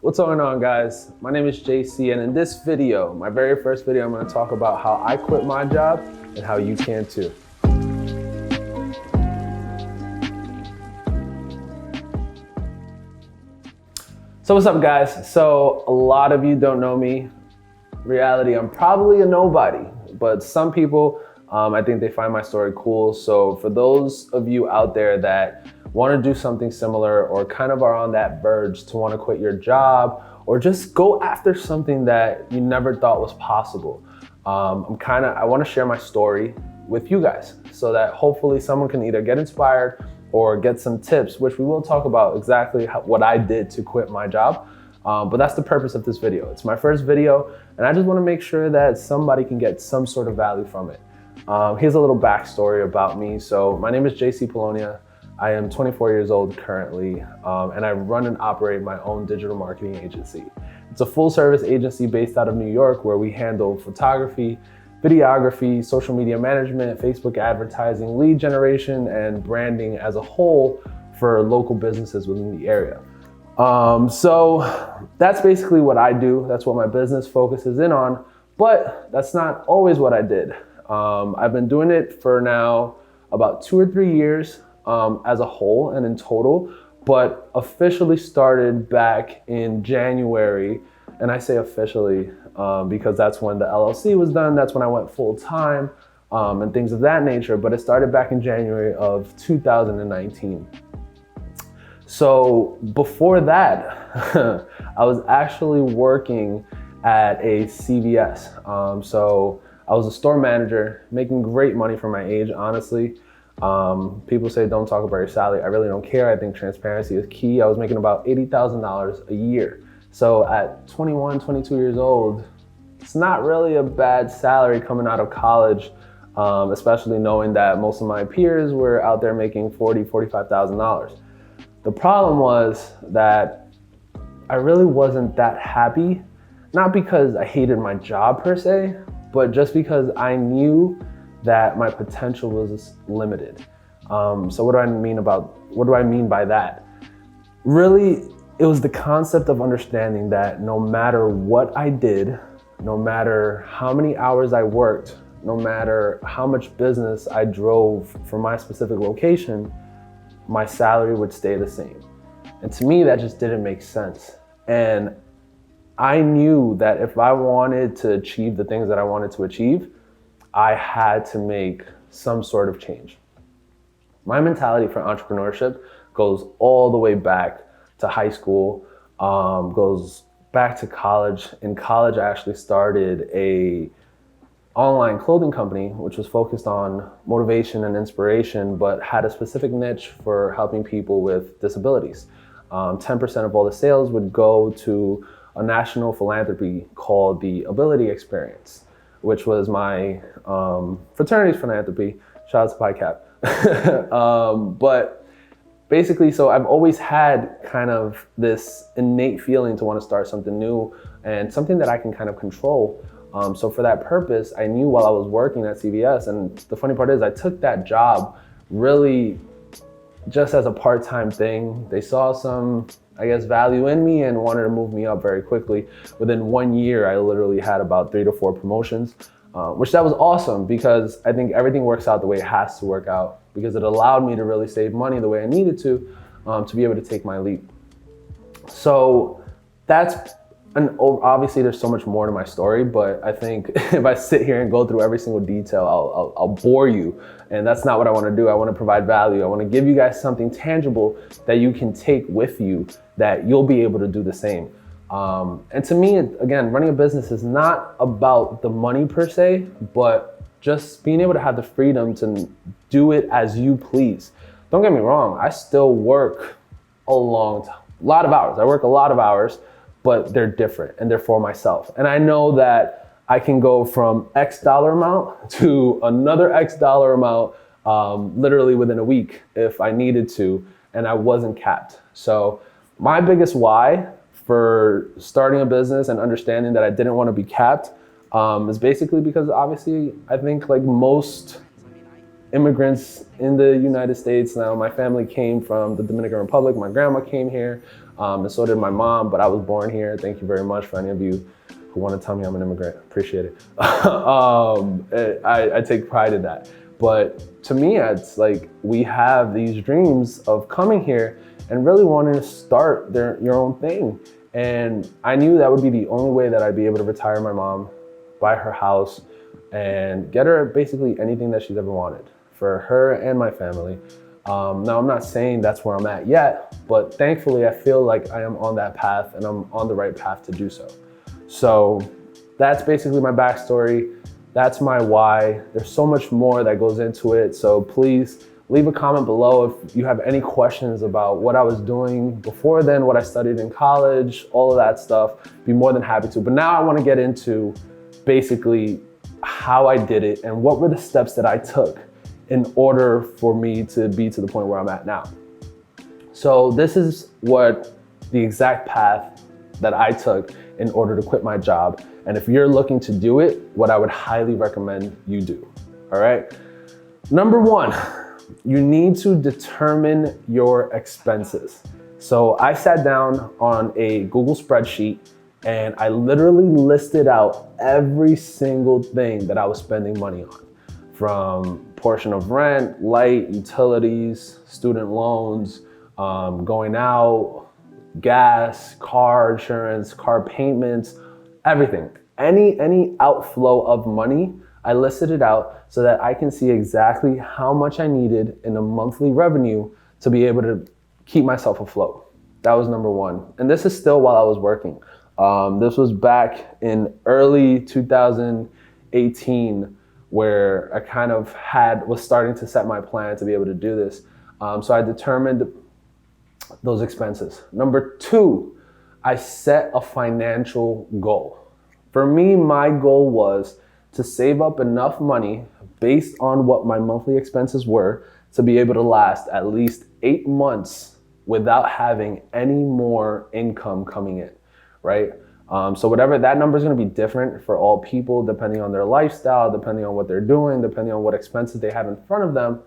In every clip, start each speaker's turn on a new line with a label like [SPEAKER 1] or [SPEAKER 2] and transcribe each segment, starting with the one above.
[SPEAKER 1] What's going on, guys? My name is JC, and in this video, my very first video, I'm going to talk about how I quit my job and how you can too. So what's up, guys? So a lot of you don't know me. Reality, I'm probably a nobody, but some people, I think they find my story cool. So for those of you out there that want to do something similar or kind of are on that verge to want to quit your job or just go after something that you never thought was possible, I want to share my story with you guys so that hopefully someone can either get inspired or get some tips, which we will talk about exactly what I did to quit my job. But that's the purpose of this video. It's my first video, and I just want to make sure that somebody can get some sort of value from it. Here's a little backstory about me. So my name is JC Polonia. I am 24 years old currently, and I run and operate my own digital marketing agency. It's a full service agency based out of New York where we handle photography, videography, social media management, Facebook advertising, lead generation, and branding as a whole for local businesses within the area. So that's basically what I do. That's what my business focuses in on, but that's not always what I did. I've been doing it for now about 2 or 3 years as a whole and in total, but officially started back in January. And I say officially because that's when the LLC was done. That's when I went full time and things of that nature. But it started back in January of 2019. So before that, I was actually working at a CVS. So I was a store manager, making great money for my age, honestly. People say don't talk about your salary. I really don't care. I think transparency is key. I was making about $80,000 a year. So at 21, 22 years old, it's not really a bad salary coming out of college, especially knowing that most of my peers were out there making $40,000, $45,000. The problem was that I really wasn't that happy, not because I hated my job per se, but just because I knew that my potential was limited. So what do I mean by that? Really, it was the concept of understanding that no matter what I did, no matter how many hours I worked, no matter how much business I drove from my specific location, my salary would stay the same. And to me, that just didn't make sense. And I knew that if I wanted to achieve the things that I wanted to achieve, I had to make some sort of change. My mentality for entrepreneurship goes all the way back to high school, goes back to college. In college, I actually started a online clothing company, which was focused on motivation and inspiration, but had a specific niche for helping people with disabilities. 10% of all the sales would go to a national philanthropy called the Ability Experience, which was my fraternity's philanthropy. Shout out to Pi Cap. But basically, so I've always had kind of this innate feeling to want to start something new and something that I can kind of control. So for that purpose, I knew while I was working at CVS, and the funny part is I took that job really just as a part-time thing. They saw some, I guess, value in me and wanted to move me up very quickly. Within 1 year, I literally had about 3 to 4 promotions, which that was awesome because I think everything works out the way it has to work out because it allowed me to really save money the way I needed to be able to take my leap. So that's, and obviously there's so much more to my story, but I think if I sit here and go through every single detail, I'll bore you. And that's not what I want to do. I want to provide value. I want to give you guys something tangible that you can take with you that you'll be able to do the same. And to me, again, running a business is not about the money per se, but just being able to have the freedom to do it as you please. Don't get me wrong. I still work a lot of hours. I work a lot of hours, but they're different and they're for myself. And I know that I can go from X dollar amount to another X dollar amount literally within a week if I needed to, and I wasn't capped. So my biggest why for starting a business and understanding that I didn't want to be capped is basically because obviously I think like most immigrants in the United States now, my family came from the Dominican Republic, my grandma came here, And so did my mom, but I was born here. Thank you very much for any of you who want to tell me I'm an immigrant. Appreciate it. I take pride in that. But to me, it's like we have these dreams of coming here and really wanting to start your own thing. And I knew that would be the only way that I'd be able to retire my mom, buy her house, and get her basically anything that she's ever wanted for her and my family. Now, I'm not saying that's where I'm at yet, but thankfully I feel like I am on that path and I'm on the right path to do so. So that's basically my backstory. That's my why. There's so much more that goes into it. So please leave a comment below if you have any questions about what I was doing before then, what I studied in college, all of that stuff. Be more than happy to. But now I want to get into basically how I did it and what were the steps that I took in order for me to be to the point where I'm at now. So this is what the exact path that I took in order to quit my job. And if you're looking to do it, what I would highly recommend you do, all right? Number one, you need to determine your expenses. So I sat down on a Google spreadsheet and I literally listed out every single thing that I was spending money on, from portion of rent, light, utilities, student loans, going out, gas, car insurance, car payments, everything. Any outflow of money, I listed it out so that I can see exactly how much I needed in a monthly revenue to be able to keep myself afloat. That was number one. And this is still while I was working. This was back in early 2018 where I kind of was starting to set my plan to be able to do this. So I determined those expenses. Number two, I set a financial goal. For me, my goal was to save up enough money based on what my monthly expenses were to be able to last at least 8 months without having any more income coming in, right? So whatever, that number is going to be different for all people depending on their lifestyle, depending on what they're doing, depending on what expenses they have in front of them.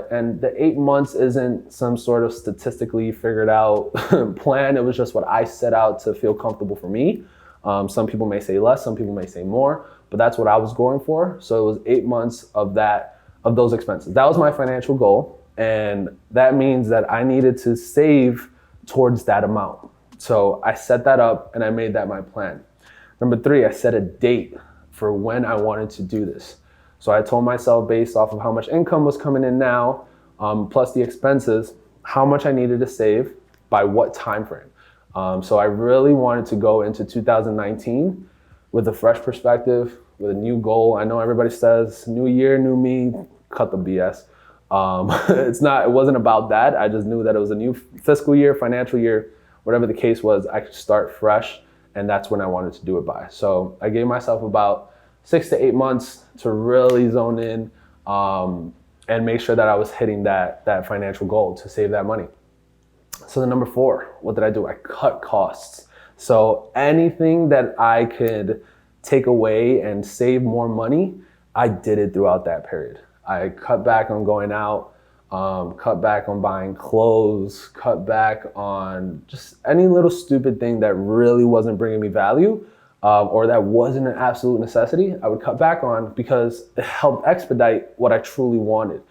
[SPEAKER 1] And the 8 months isn't some sort of statistically figured out plan. It was just what I set out to feel comfortable for me. Some people may say less, some people may say more, but that's what I was going for. So it was 8 months of those expenses. That was my financial goal. And that means that I needed to save towards that amount. So I set that up and I made that my plan. Number three, I set a date for when I wanted to do this. So I told myself, based off of how much income was coming in now, plus the expenses, how much I needed to save by what time frame. So I really wanted to go into 2019 with a fresh perspective, with a new goal. I know everybody says, new year, new me, cut the BS. It wasn't about that. I just knew that it was a new fiscal year, financial year, whatever the case was, I could start fresh, and that's when I wanted to do it by. So I gave myself about 6 to 8 months to really zone in and make sure that I was hitting that financial goal to save that money. So then number four, what did I do? I cut costs. So anything that I could take away and save more money, I did it throughout that period. I cut back on going out, cut back on buying clothes, cut back on just any little stupid thing that really wasn't bringing me value or that wasn't an absolute necessity. I would cut back on because it helped expedite what I truly wanted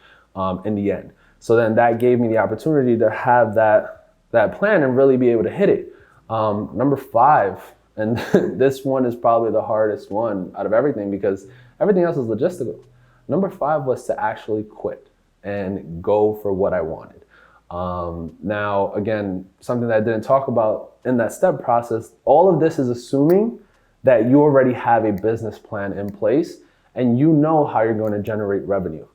[SPEAKER 1] in the end. So then that gave me the opportunity to have that plan and really be able to hit it. Number five, and this one is probably the hardest one out of everything because everything else is logistical. Number five was to actually quit and go for what I wanted. Now, again, something that I didn't talk about in that step process, all of this is assuming that you already have a business plan in place and you know how you're going to generate revenue.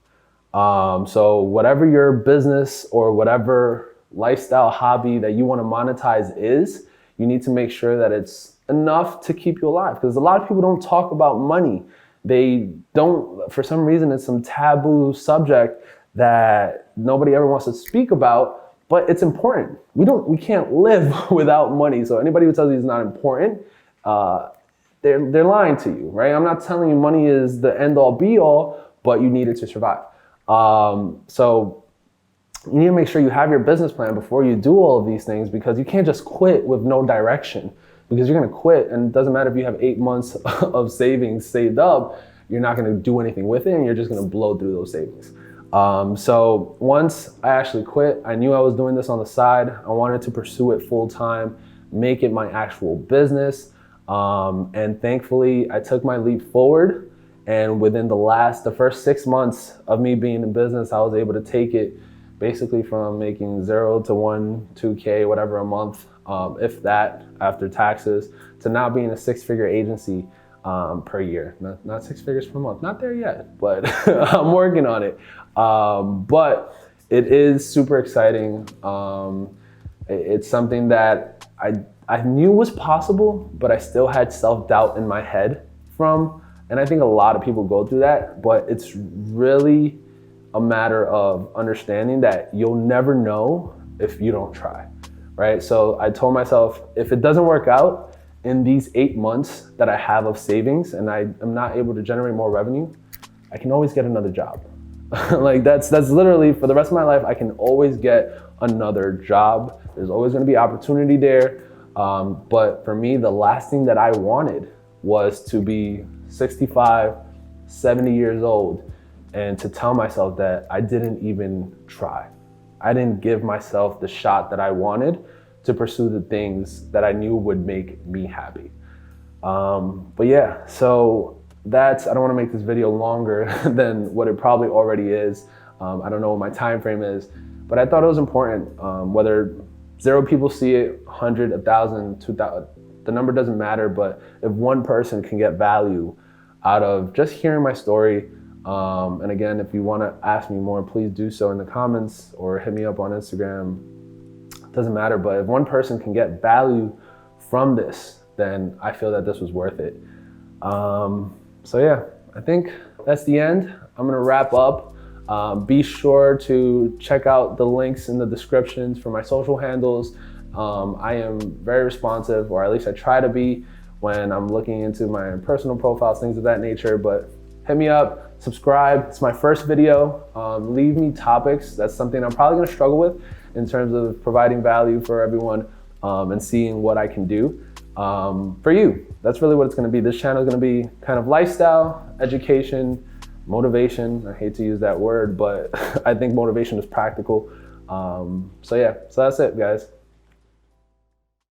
[SPEAKER 1] So whatever your business or whatever lifestyle hobby that you want to monetize is, you need to make sure that it's enough to keep you alive. Because a lot of people don't talk about money. They don't, for some reason, it's some taboo subject that nobody ever wants to speak about, but it's important. We can't live without money. So anybody who tells you it's not important, they're lying to you, right? I'm not telling you money is the end all be all, but you need it to survive. So you need to make sure you have your business plan before you do all of these things, because you can't just quit with no direction, because you're going to quit and it doesn't matter if you have 8 months of savings saved up, you're not going to do anything with it and you're just going to blow through those savings. So once I actually quit, I knew I was doing this on the side. I wanted to pursue it full time, make it my actual business. And thankfully I took my leap forward. And within the first 6 months of me being in business, I was able to take it basically from making 0 to 1, 2K, whatever a month, if that, after taxes, to now being a 6-figure agency per year. Not 6 figures per month, not there yet, but I'm working on it. But it is super exciting. It's something that I knew was possible, but I still had self-doubt in my head from, and I think a lot of people go through that, but it's really a matter of understanding that you'll never know if you don't try, right? So I told myself, if it doesn't work out in these 8 months that I have of savings and I am not able to generate more revenue, I can always get another job. Like that's literally for the rest of my life, I can always get another job. There's always gonna be opportunity there. But for me, the last thing that I wanted was to be 65, 70 years old and to tell myself that I didn't even try. I didn't give myself the shot that I wanted to pursue the things that I knew would make me happy. But yeah, so I don't want to make this video longer than what it probably already is. I don't know what my time frame is, but I thought it was important. Whether 0 people see it, 100, 1,000, 2,000, the number doesn't matter, but if one person can get value out of just hearing my story, and again, if you want to ask me more, please do so in the comments or hit me up on Instagram. It doesn't matter, but if one person can get value from this, then I feel that this was worth it. So yeah, I think that's the end. I'm gonna wrap up. Be sure to check out the links in the descriptions for my social handles. I am very responsive, or at least I try to be, when I'm looking into my personal profiles, things of that nature, but hit me up, subscribe. It's my first video. Leave me topics. That's something I'm probably gonna struggle with in terms of providing value for everyone, and seeing what I can do for you. That's really what it's gonna be. This channel is gonna be kind of lifestyle, education, motivation. I hate to use that word, but I think motivation is practical. So yeah, so that's it, guys.